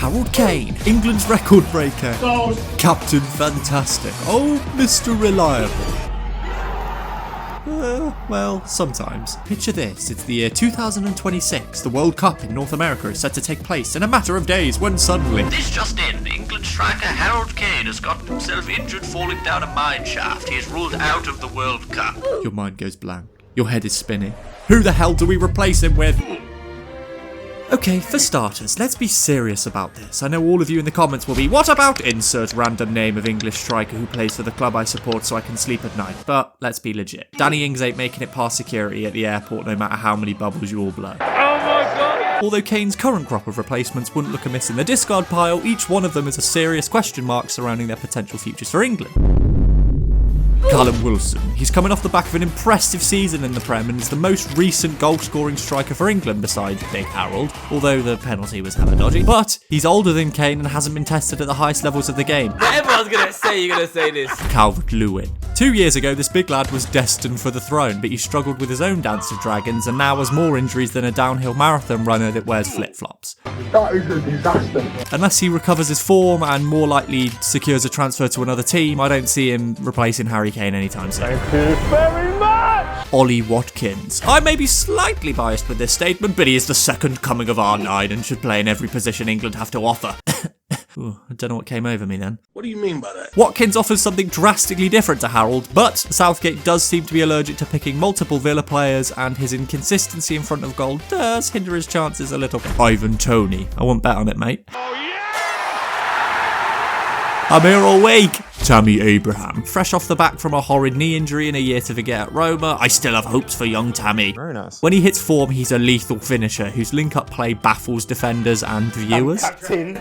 Harold Kane, England's record breaker. Goals. Captain Fantastic. Oh, Mr. Reliable. Well, sometimes. Picture this, it's the year 2026. The World Cup in North America is set to take place in a matter of days when suddenly... This just in, England striker Harold Kane has gotten himself injured falling down a mine shaft. He is ruled out of the World Cup. Your mind goes blank. Your head is spinning. Who the hell do we replace him with? Okay, for starters, let's be serious about this. I know all of you in the comments will be, what about insert random name of English striker who plays for the club I support so I can sleep at night? But let's be legit. Danny Ings ain't making it past security at the airport no matter how many bubbles you all blow. Oh my god! Although Kane's current crop of replacements wouldn't look amiss in the discard pile, each one of them is a serious question mark surrounding their potential futures for England. Callum Wilson. He's coming off the back of an impressive season in the Prem and is the most recent goal-scoring striker for England besides Big Harold, although the penalty was hella dodgy. But he's older than Kane and hasn't been tested at the highest levels of the game. Everyone's gonna say you're gonna say this. Calvert-Lewin. 2 years ago, this big lad was destined for the throne, but he struggled with his own dance of dragons and now has more injuries than a downhill marathon runner that wears flip-flops. That is a disaster. Unless he recovers his form and more likely secures a transfer to another team, I don't see him replacing Harry Kane anytime soon. Thank you very much! Ollie Watkins. I may be slightly biased with this statement, but he is the second coming of R9 and should play in every position England have to offer. Ooh, I don't know what came over me then. What do you mean by that? Watkins offers something drastically different to Harold, but Southgate does seem to be allergic to picking multiple Villa players, and his inconsistency in front of goal does hinder his chances a little. Ivan Toney. I won't bet on it, mate. Oh yeah! I'm here all week. Tammy Abraham. Fresh off the back from a horrid knee injury and a year to forget at Roma, I still have hopes for young Tammy. Very nice. When he hits form, he's a lethal finisher whose link-up play baffles defenders and viewers. Captain.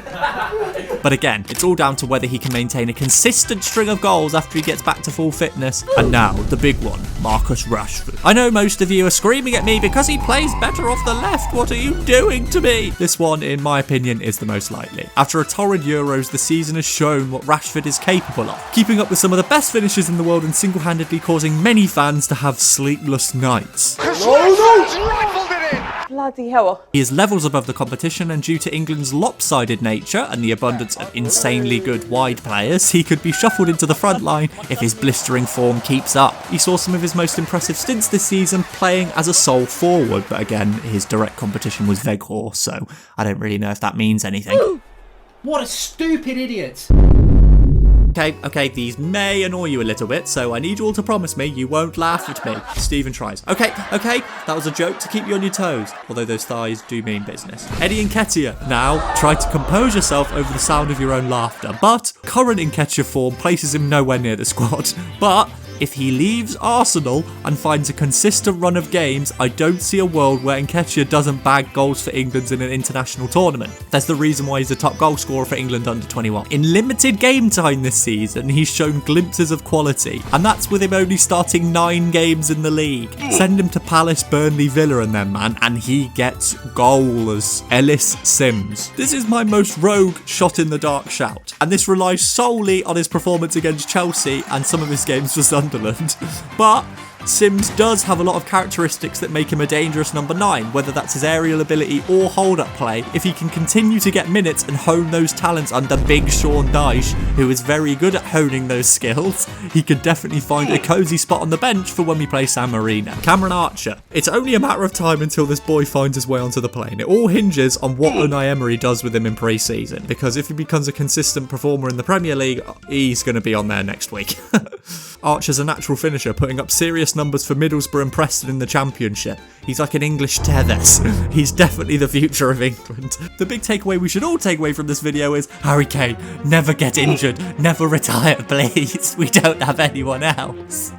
But again, it's all down to whether he can maintain a consistent string of goals after he gets back to full fitness. And now, the big one, Marcus Rashford. I know most of you are screaming at me because he plays better off the left. What are you doing to me? This one, in my opinion, is the most likely. After a torrid Euros, the season has shown what Rashford is capable of, keeping up with some of the best finishers in the world and single-handedly causing many fans to have sleepless nights. Bloody hell. He is levels above the competition, and due to England's lopsided nature and the abundance of insanely good wide players, he could be shuffled into the front line if his blistering form keeps up. He saw some of his most impressive stints this season playing as a sole forward, but again, his direct competition was Weghorst, so I don't really know if that means anything. What a stupid idiot! Okay, these may annoy you a little bit, so I need you all to promise me you won't laugh at me. Stephen tries. Okay, that was a joke to keep you on your toes, although those thighs do mean business. Eddie Nketiah. Now, try to compose yourself over the sound of your own laughter, but current Nketiah form places him nowhere near the squad. But if he leaves Arsenal and finds a consistent run of games, I don't see a world where Nketiah doesn't bag goals for England in an international tournament. That's the reason why he's the top goal scorer for England under 21. In limited game time this season, he's shown glimpses of quality, and that's with him only starting 9 games in the league. Send him to Palace, Burnley, Villa and them, man, and he gets goals. Ellis Sims. This is my most rogue shot in the dark shout, and this relies solely on his performance against Chelsea and some of his games for Sunderland. But Sims does have a lot of characteristics that make him a dangerous number 9, whether that's his aerial ability or hold-up play. If he can continue to get minutes and hone those talents under Big Sean Dyche, who is very good at honing those skills, he could definitely find a cosy spot on the bench for when we play San Marino. Cameron Archer. It's only a matter of time until this boy finds his way onto the plane. It all hinges on what Unai Emery does with him in pre-season, because if he becomes a consistent performer in the Premier League, he's going to be on there next week. Archer's a natural finisher, putting up serious numbers for Middlesbrough and Preston in the Championship. He's like an English Tevez. He's definitely the future of England. The big takeaway we should all take away from this video is, Harry Kane, never get injured, never retire, please. We don't have anyone else.